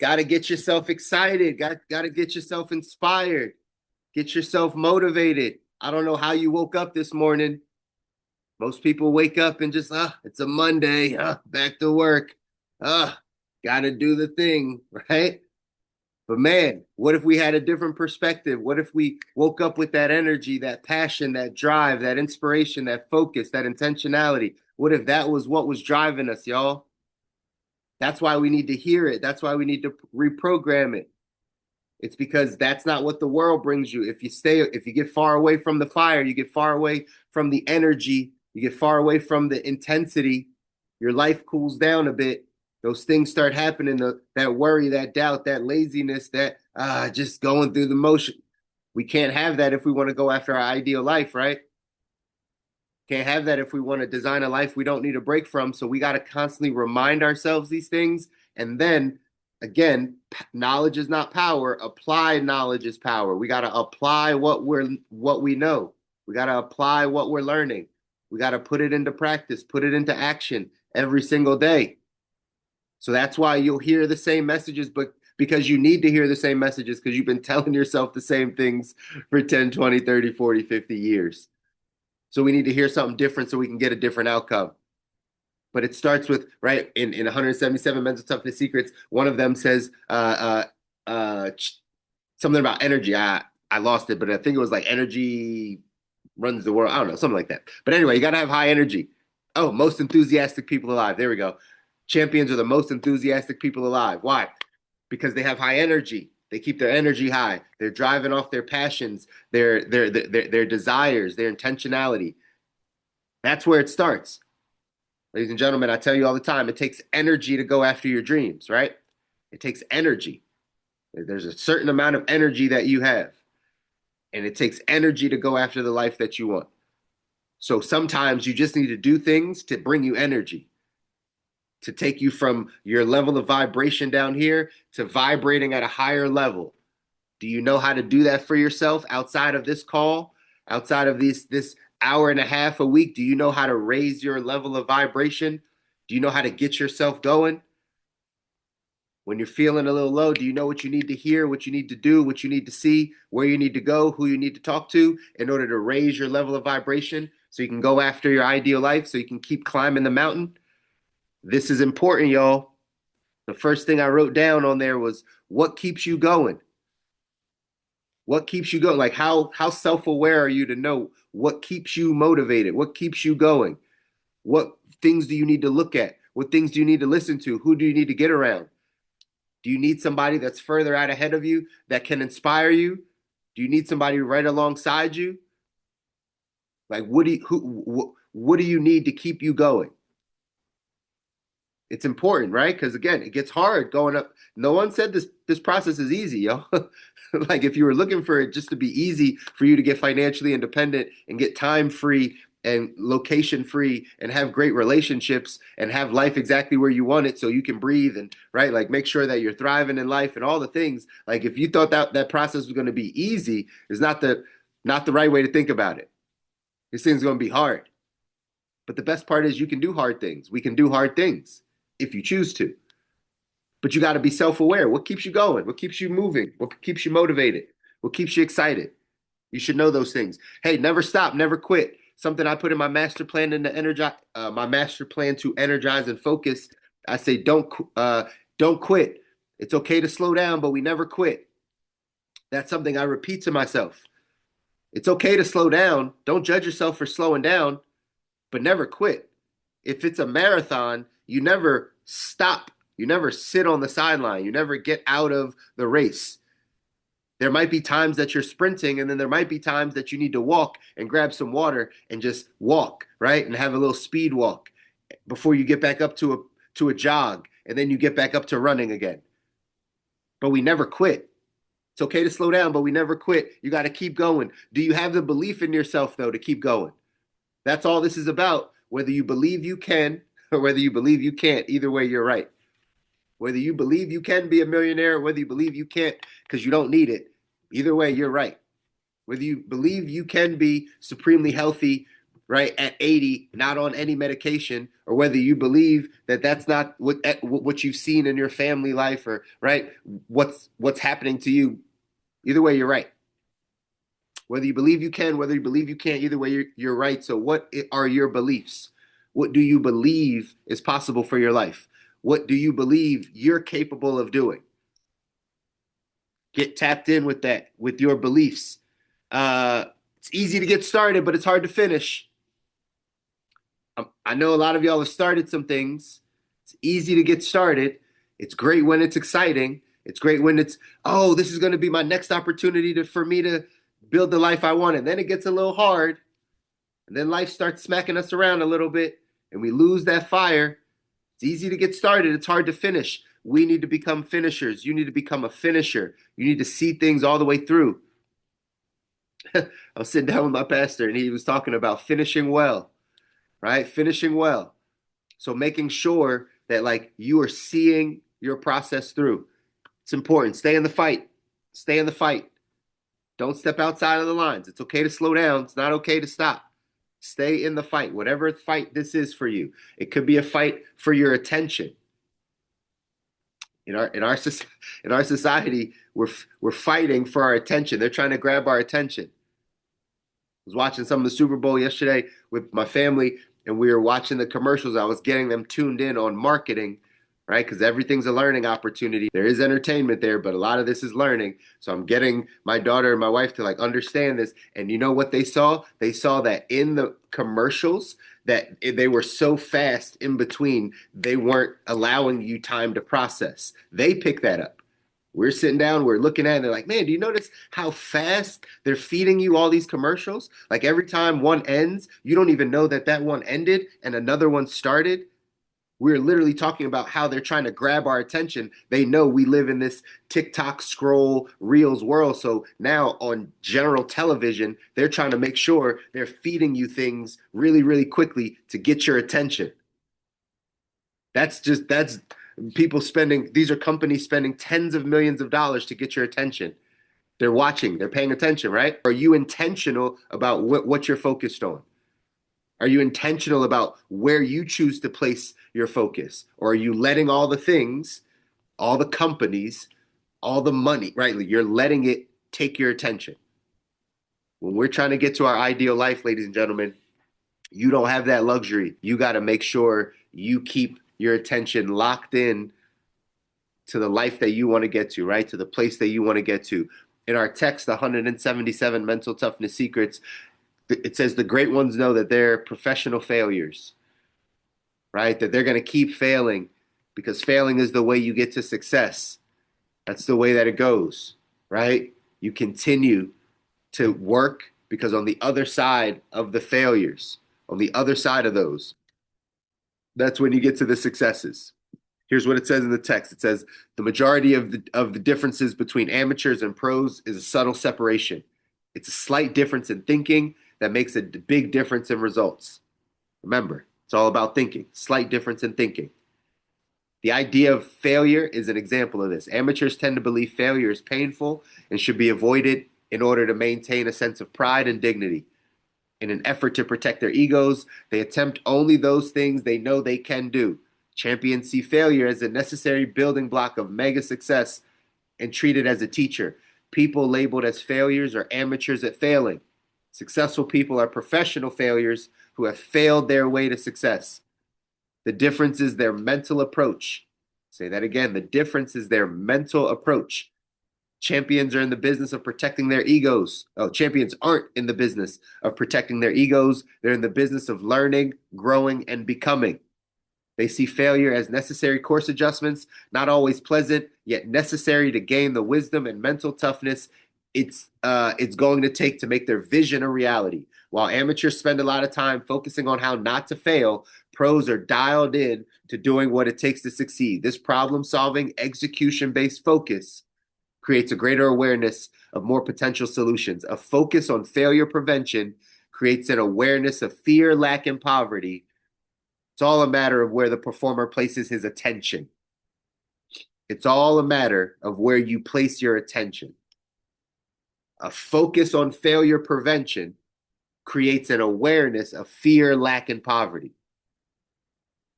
Got to get yourself excited. Got to get yourself inspired. Get yourself motivated. I don't know how you woke up this morning. Most people wake up and just, it's a Monday, back to work. Got to do the thing, right? But man, what if we had a different perspective? What if we woke up with that energy, that passion, that drive, that inspiration, that focus, that intentionality? What if that was what was driving us, y'all? That's why we need to hear it. That's why we need to reprogram it. It's because that's not what the world brings you. If you get far away from the fire, you get far away from the energy, you get far away from the intensity, your life cools down a bit. Those things start happening, that worry, that doubt, that laziness, that just going through the motion. We can't have that if we want to go after our ideal life, right? Can't have that if we want to design a life we don't need a break from. So we got to constantly remind ourselves these things. And then again, knowledge is not power. Applied knowledge is power. We got to apply what we know. We got to apply what we're learning. We got to put it into practice, put it into action every single day. So that's why you'll hear the same messages, but because you need to hear the same messages because you've been telling yourself the same things for 10, 20, 30, 40, 50 years. So we need to hear something different so we can get a different outcome. But it starts with, right, in 177 Mental Toughness Secrets, one of them says something about energy. I lost it, but I think it was like energy runs the world. I don't know, something like that. But anyway, you got to have high energy. Oh, most enthusiastic people alive. There we go. Champions are the most enthusiastic people alive. Why? Because they have high energy. They keep their energy high. They're driving off their passions, their desires, their intentionality. That's where it starts. Ladies and gentlemen, I tell you all the time, it takes energy to go after your dreams, right? It takes energy. There's a certain amount of energy that you have, and it takes energy to go after the life that you want. So sometimes you just need to do things to bring you energy, to take you from your level of vibration down here to vibrating at a higher level. Do you know how to do that for yourself outside of this call, outside of this hour and a half a week? Do you know how to raise your level of vibration? Do you know how to get yourself going? When you're feeling a little low, do you know what you need to hear, what you need to do, what you need to see, where you need to go, who you need to talk to in order to raise your level of vibration so you can go after your ideal life, so you can keep climbing the mountain? This is important, y'all. The first thing I wrote down on there was what keeps you going? What keeps you going? Like how self-aware are you to know what keeps you motivated? What keeps you going? What things do you need to look at? What things do you need to listen to? Who do you need to get around? Do you need somebody that's further out ahead of you that can inspire you? Do you need somebody right alongside you? Like what do you need to keep you going? It's important, right? Because again, it gets hard going up. No one said this process is easy, yo. Like if you were looking for it just to be easy for you to get financially independent and get time free and location free and have great relationships and have life exactly where you want it so you can breathe and right, like make sure that you're thriving in life and all the things. Like if you thought that process was going to be easy, is not the right way to think about it. This thing's going to be hard. But the best part is you can do hard things. We can do hard things if you choose to. But you got to be self-aware. What keeps you going? What keeps you moving? What keeps you motivated? What keeps you excited? You should know those things. Hey, never stop, never quit. Something I put in my master plan to energize and focus. I say don't quit. It's okay to slow down, but we never quit. That's something I repeat to myself. It's okay to slow down. Don't judge yourself for slowing down, but never quit. If it's a marathon, you never stop. You never sit on the sideline. You never get out of the race. There might be times that you're sprinting, and then there might be times that you need to walk and grab some water and just walk, right? And have a little speed walk before you get back up to a jog, and then you get back up to running again. But we never quit. It's okay to slow down, but we never quit. You got to keep going. Do you have the belief in yourself, though, to keep going? That's all this is about. Whether you believe you can or whether you believe you can't, either way, you're right. Whether you believe you can be a millionaire or whether you believe you can't because you don't need it, either way, you're right. Whether you believe you can be supremely healthy right, at 80, not on any medication, or whether you believe that that's not what you've seen in your family life, or right, what's happening to you. Either way, you're right. Whether you believe you can, whether you believe you can't, either way, you're right. So, what are your beliefs? What do you believe is possible for your life? What do you believe you're capable of doing? Get tapped in with that, with your beliefs. It's easy to get started, but it's hard to finish. I know a lot of y'all have started some things. It's easy to get started. It's great when it's exciting. It's great when it's, oh, this is going to be my next opportunity for me to build the life I want. And then it gets a little hard. And then life starts smacking us around a little bit and we lose that fire. It's easy to get started. It's hard to finish. We need to become finishers. You need to become a finisher. You need to see things all the way through. I was sitting down with my pastor and he was talking about finishing well, right? Finishing well. So making sure that like you are seeing your process through. It's important. Stay in the fight. Stay in the fight. Don't step outside of the lines. It's okay to slow down. It's not okay to stop. Stay in the fight. Whatever fight this is for you. It could be a fight for your attention. In our society, we're fighting for our attention. They're trying to grab our attention. I was watching some of the Super Bowl yesterday with my family, and we were watching the commercials. I was getting them tuned in on marketing, right? Because everything's a learning opportunity. There is entertainment there, but a lot of this is learning. So I'm getting my daughter and my wife to like understand this. And you know what they saw? They saw that in the commercials that they were so fast in between, they weren't allowing you time to process. They picked that up. We're sitting down, we're looking at it, they're like, man, do you notice how fast they're feeding you all these commercials? Like every time one ends, you don't even know that that one ended and another one started. We're literally talking about how they're trying to grab our attention. They know we live in this TikTok scroll reels world. So now on general television, they're trying to make sure they're feeding you things really, really quickly to get your attention. That's people spending, these are companies spending tens of millions of dollars to get your attention. They're watching, they're paying attention, right? Are you intentional about what you're focused on? Are you intentional about where you choose to place your focus? Or are you letting all the things, all the companies, all the money, right? You're letting it take your attention. When we're trying to get to our ideal life, ladies and gentlemen, you don't have that luxury. You got to make sure you keep your attention locked in to the life that you want to get to, right? To the place that you want to get to. In our text, 177 Mental Toughness Secrets, it says the great ones know that they're professional failures, right? That they're going to keep failing because failing is the way you get to success. That's the way that it goes, right? You continue to work because on the other side of the failures, on the other side of those, that's when you get to the successes. Here's what it says in the text. It says the majority of the differences between amateurs and pros is a subtle separation. It's a slight difference in thinking that makes a big difference in results. Remember, it's all about thinking. Slight difference in thinking. The idea of failure is an example of this. Amateurs tend to believe failure is painful and should be avoided in order to maintain a sense of pride and dignity. In an effort to protect their egos, they attempt only those things they know they can do. Champions see failure as a necessary building block of mega success and treat it as a teacher. People labeled as failures are amateurs at failing. Successful people are professional failures who have failed their way to success. The difference is their mental approach. Say that again. The difference is their mental approach. Champions are in the business of protecting their egos. Oh, champions aren't in the business of protecting their egos. They're in the business of learning, growing, and becoming. They see failure as necessary course adjustments, not always pleasant, yet necessary to gain the wisdom and mental toughness it's going to take to make their vision a reality. While amateurs spend a lot of time focusing on how not to fail, pros are dialed in to doing what it takes to succeed. This problem-solving, execution-based focus creates a greater awareness of more potential solutions. A focus on failure prevention creates an awareness of fear, lack, and poverty. It's all a matter of where the performer places his attention. It's all a matter of where you place your attention. A focus on failure prevention creates an awareness of fear, lack, and poverty.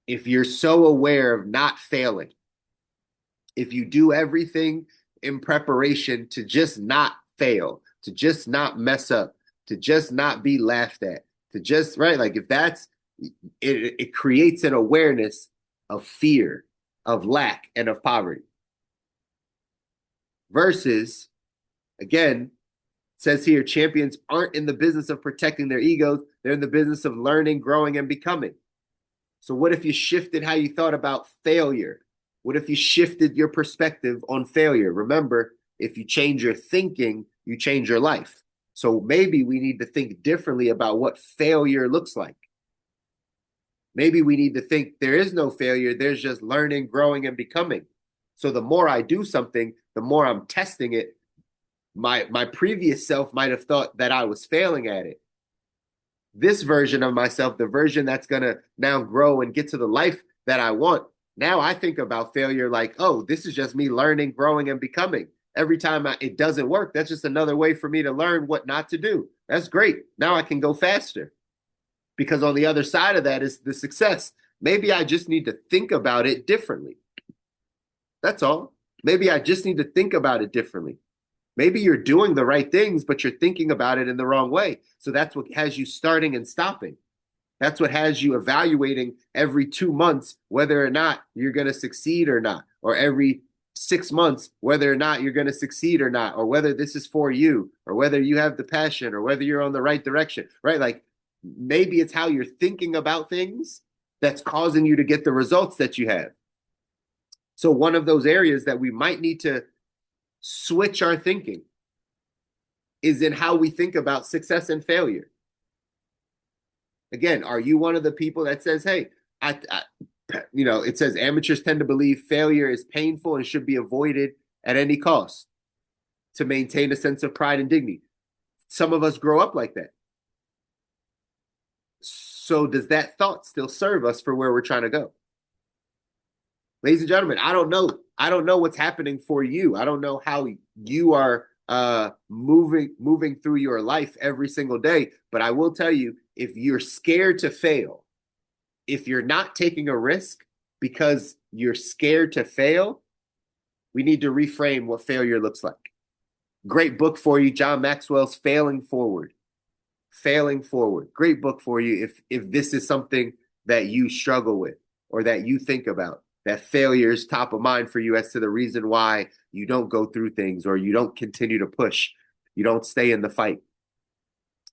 If you're so aware of not failing, if you do everything in preparation to just not fail, to just not mess up, to just not be laughed at, to just, right? Like if that's, it creates an awareness of fear, of lack, and of poverty. Versus, again, it says here, champions aren't in the business of protecting their egos. They're in the business of learning, growing, and becoming. So what if you shifted how you thought about failure? What if you shifted your perspective on failure? Remember, if you change your thinking, you change your life. So maybe we need to think differently about what failure looks like. Maybe we need to think there is no failure. There's just learning, growing, and becoming. So the more I do something, the more I'm testing it. My previous self might have thought that I was failing at it. This version of myself, the version that's going to now grow and get to the life that I want, now I think about failure like, oh, this is just me learning, growing, and becoming. Every time it doesn't work, that's just another way for me to learn what not to do. That's great. Now I can go faster because on the other side of that is the success. Maybe I just need to think about it differently. That's all. Maybe I just need to think about it differently. Maybe you're doing the right things, but you're thinking about it in the wrong way. So that's what has you starting and stopping. That's what has you evaluating every 2 months whether or not you're going to succeed or not, or every 6 months whether or not you're going to succeed or not, or whether this is for you, or whether you have the passion, or whether you're on the right direction, right? Like maybe it's how you're thinking about things that's causing you to get the results that you have. So one of those areas that we might need to switch our thinking is in how we think about success and failure. Again, are you one of the people that says, hey, it says amateurs tend to believe failure is painful and should be avoided at any cost to maintain a sense of pride and dignity. Some of us grow up like that. So does that thought still serve us for where we're trying to go? Ladies and gentlemen, I don't know. I don't know what's happening for you. I don't know how you are moving through your life every single day. But I will tell you, if you're scared to fail, if you're not taking a risk because you're scared to fail, we need to reframe what failure looks like. Great book for you, John Maxwell's Failing Forward. Failing Forward. Great book for you if this is something that you struggle with or that you think about. That failure is top of mind for you as to the reason why you don't go through things or you don't continue to push. You don't stay in the fight.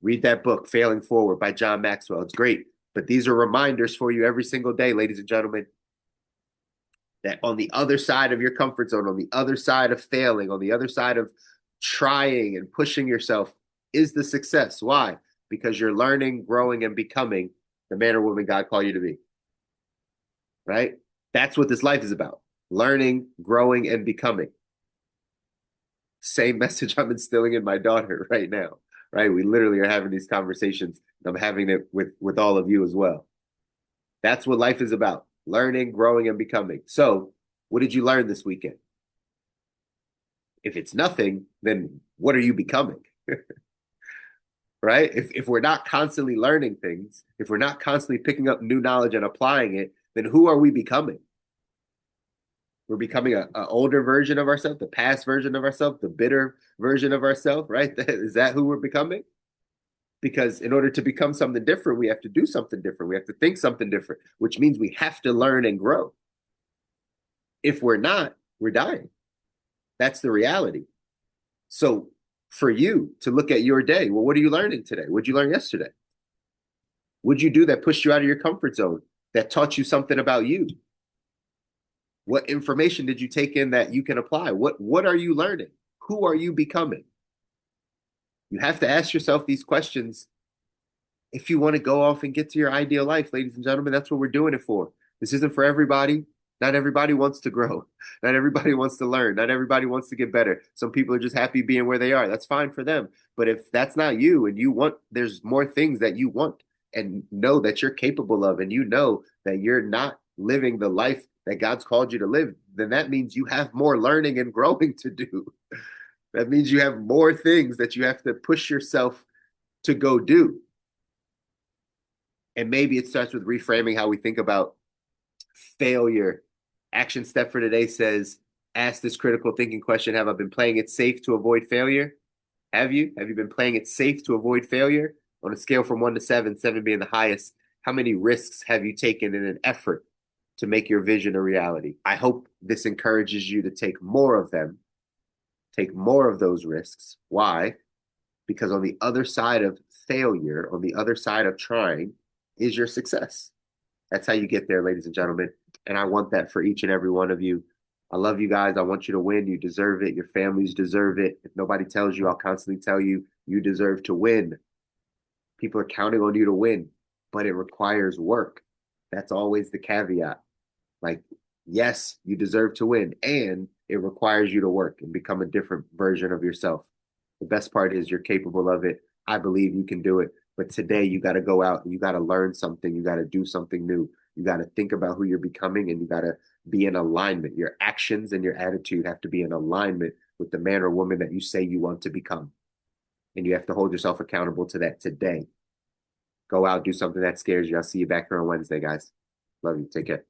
Read that book, Failing Forward by John Maxwell. It's great. But these are reminders for you every single day, ladies and gentlemen, that on the other side of your comfort zone, on the other side of failing, on the other side of trying and pushing yourself is the success. Why? Because you're learning, growing, and becoming the man or woman God called you to be. Right? That's what this life is about. Learning, growing, and becoming. Same message I'm instilling in my daughter right now. Right? We literally are having these conversations. I'm having it with all of you as well. That's what life is about. Learning, growing, and becoming. So, what did you learn this weekend? If it's nothing, then what are you becoming? Right? If we're not constantly learning things, if we're not constantly picking up new knowledge and applying it, then who are we becoming? We're becoming an older version of ourselves, the past version of ourselves, the bitter version of ourselves, right? Is that who we're becoming? Because in order to become something different, we have to do something different. We have to think something different, which means we have to learn and grow. If we're not, we're dying. That's the reality. So for you to look at your day, well, what are you learning today? What did you learn yesterday? What did you do that pushed you out of your comfort zone, that taught you something about you? What information did you take in that you can apply? What are you learning? Who are you becoming? You have to ask yourself these questions if you want to go off and get to your ideal life, ladies and gentlemen. That's what we're doing it for. This isn't for everybody. Not everybody wants to grow. Not everybody wants to learn. Not everybody wants to get better. Some people are just happy being where they are. That's fine for them. But if that's not you and you want, there's more things that you want and know that you're capable of, and you know that you're not living the life that God's called you to live, then that means you have more learning and growing to do. That means you have more things that you have to push yourself to go do. And maybe it starts with reframing how we think about failure. Action step for today says, ask this critical thinking question. Have I been playing it safe to avoid failure? Have you? Have you been playing it safe to avoid failure? On a scale from 1 to 7, 7 being the highest, how many risks have you taken in an effort to make your vision a reality? I hope this encourages you to take more of them, take more of those risks. Why? Because on the other side of failure, on the other side of trying, is your success. That's how you get there, ladies and gentlemen. And I want that for each and every one of you. I love you guys. I want you to win. You deserve it. Your families deserve it. If nobody tells you, I'll constantly tell you, you deserve to win. People are counting on you to win, but it requires work. That's always the caveat. Like, yes, you deserve to win, and it requires you to work and become a different version of yourself. The best part is you're capable of it. I believe you can do it. But today you got to go out and you got to learn something. You got to do something new. You got to think about who you're becoming and you got to be in alignment. Your actions and your attitude have to be in alignment with the man or woman that you say you want to become. And you have to hold yourself accountable to that today. Go out, do something that scares you. I'll see you back here on Wednesday, guys. Love you. Take care.